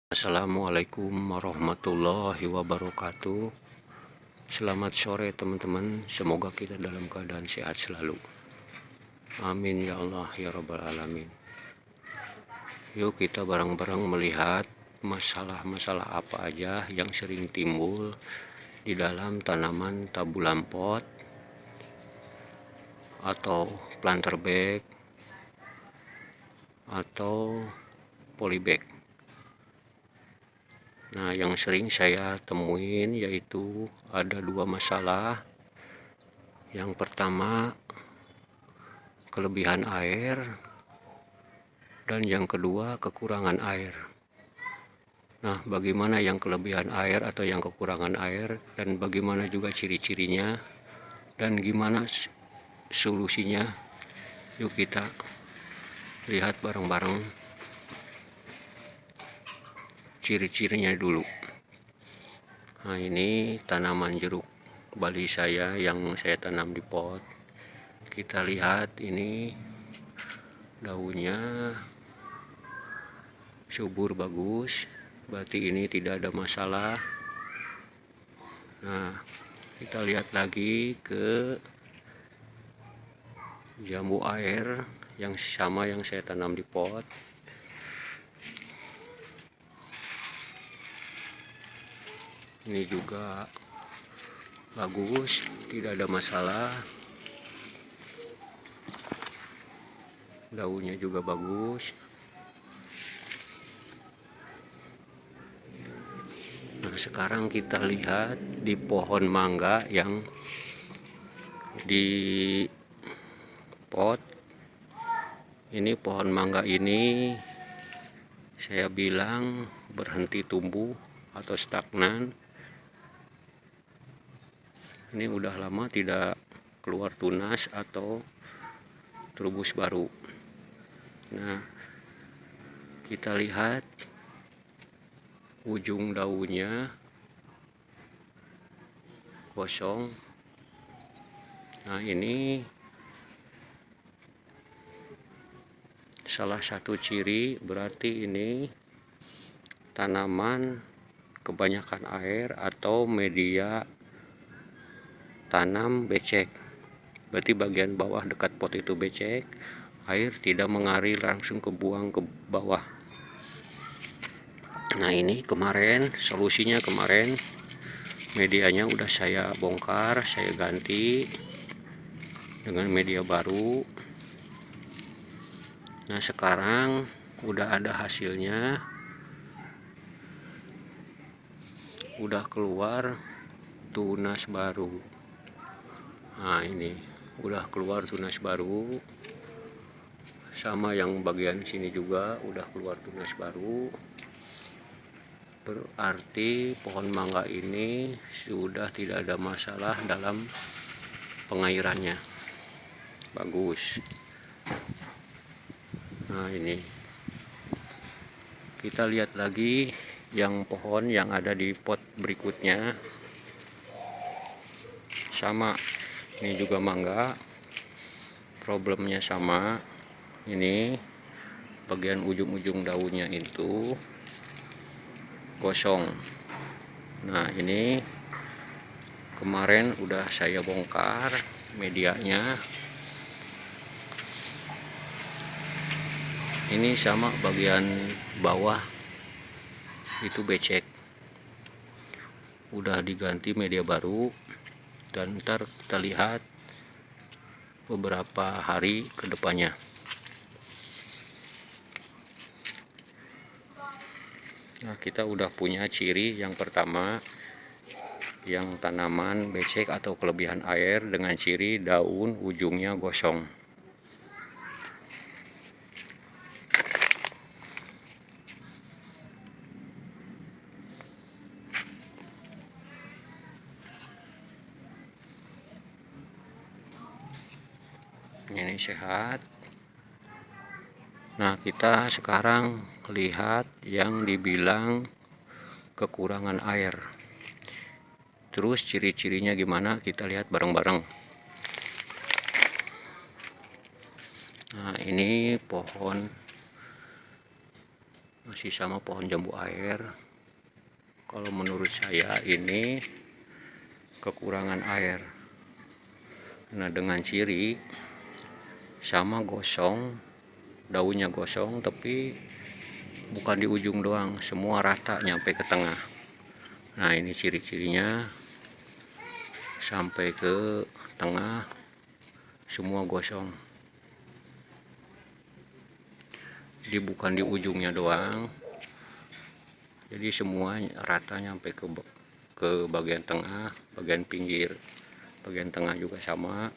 Assalamualaikum warahmatullahi wabarakatuh. Selamat sore teman-teman, semoga kita dalam keadaan sehat selalu. Amin ya Allah ya rabbal alamin. Yuk kita bareng-bareng melihat masalah-masalah apa aja yang sering timbul di dalam tanaman tabulam pot atau planter bag atau polybag. Nah, yang sering saya temuin yaitu ada dua masalah. Yang pertama, kelebihan air, dan yang kedua, kekurangan air. Nah, bagaimana yang kelebihan air atau yang kekurangan air, dan bagaimana juga ciri-cirinya, dan gimana solusinya? Yuk kita lihat bareng-bareng ciri-cirinya dulu. Nah, ini tanaman jeruk Bali saya yang saya tanam di pot. Kita lihat ini daunnya subur bagus, berarti ini tidak ada masalah. Nah, kita lihat lagi ke jambu air yang sama yang saya tanam di pot. Ini juga bagus, tidak ada masalah. Daunnya juga bagus. Nah, sekarang kita lihat di pohon mangga yang di pot. Ini pohon mangga ini saya bilang berhenti tumbuh atau stagnan. Ini udah lama tidak keluar tunas atau terubus baru. Nah, kita lihat ujung daunnya kosong. Nah, ini salah satu ciri, berarti ini tanaman kebanyakan air atau media tanam becek. Berarti bagian bawah dekat pot itu becek, air tidak mengalir langsung kebuang ke bawah. Nah, ini kemarin solusinya, kemarin medianya udah saya bongkar, saya ganti dengan media baru. Nah, sekarang udah ada hasilnya, udah keluar tunas baru. Nah, ini udah keluar tunas baru, sama yang bagian sini juga udah keluar tunas baru. Berarti pohon mangga ini sudah tidak ada masalah dalam pengairannya, bagus. Nah, ini kita lihat lagi yang pohon yang ada di pot berikutnya, sama. Ini juga mangga, problemnya sama. Ini bagian ujung-ujung daunnya itu kosong. Nah, ini kemarin udah saya bongkar medianya. Ini sama bagian bawah itu becek, udah diganti media baru, dan ntar kita lihat beberapa hari ke depannya. Nah, kita udah punya ciri yang pertama, yang tanaman becek atau kelebihan air dengan ciri daun ujungnya gosong. Ini sehat. Nah, kita sekarang lihat yang dibilang kekurangan air. Terus ciri-cirinya gimana, kita lihat bareng-bareng. Nah, ini pohon masih sama pohon jambu air. Kalau menurut saya ini kekurangan air. Nah, dengan ciri sama gosong, daunnya gosong, tapi bukan di ujung doang, semua rata nyampe ke tengah. Nah, ini ciri-cirinya, sampai ke tengah semua gosong. Jadi bukan di ujungnya doang, jadi semua rata nyampe ke bagian tengah, bagian pinggir, bagian tengah juga sama.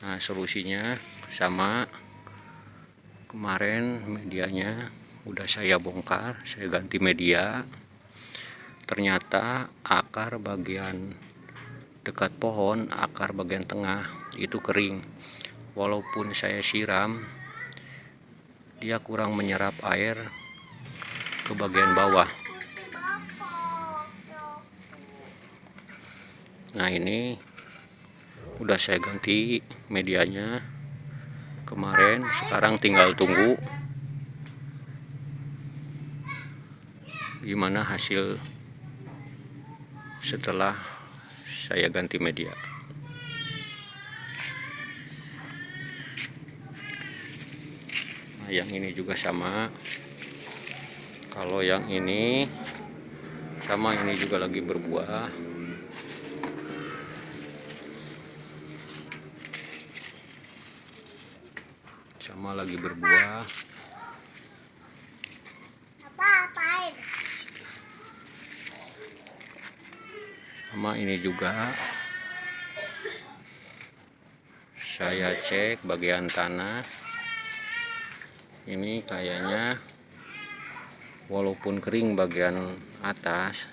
Nah, solusinya sama, kemarin medianya udah saya bongkar, saya ganti media. Ternyata akar bagian dekat pohon, akar bagian tengah itu kering. Walaupun saya siram, dia kurang menyerap air ke bagian bawah. Nah, ini udah saya ganti medianya kemarin, sekarang tinggal tunggu gimana hasil setelah saya ganti media. Nah, yang ini juga sama. Kalau yang ini sama, ini juga lagi berbuah. Sama lagi berbuah. Sama ini juga. Saya cek bagian tanah. Ini kayaknya walaupun kering bagian atas,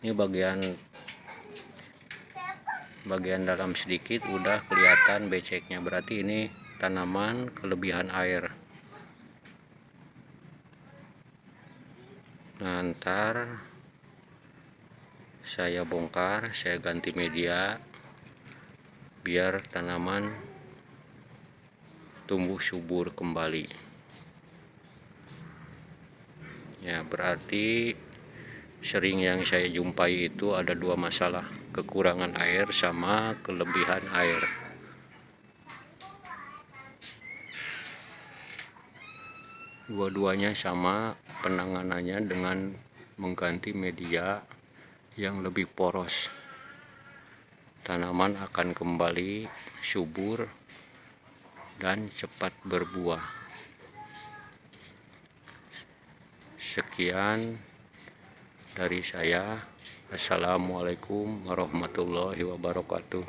ini bagian dalam sedikit udah kelihatan beceknya, berarti ini tanaman kelebihan air. Nah, ntar saya bongkar, saya ganti media biar tanaman tumbuh subur kembali. Ya, berarti sering yang saya jumpai itu ada dua masalah, kekurangan air sama kelebihan air. Dua-duanya sama penanganannya dengan mengganti media yang lebih poros. Tanaman akan kembali subur dan cepat berbuah. Sekian dari saya. Assalamualaikum warahmatullahi wabarakatuh.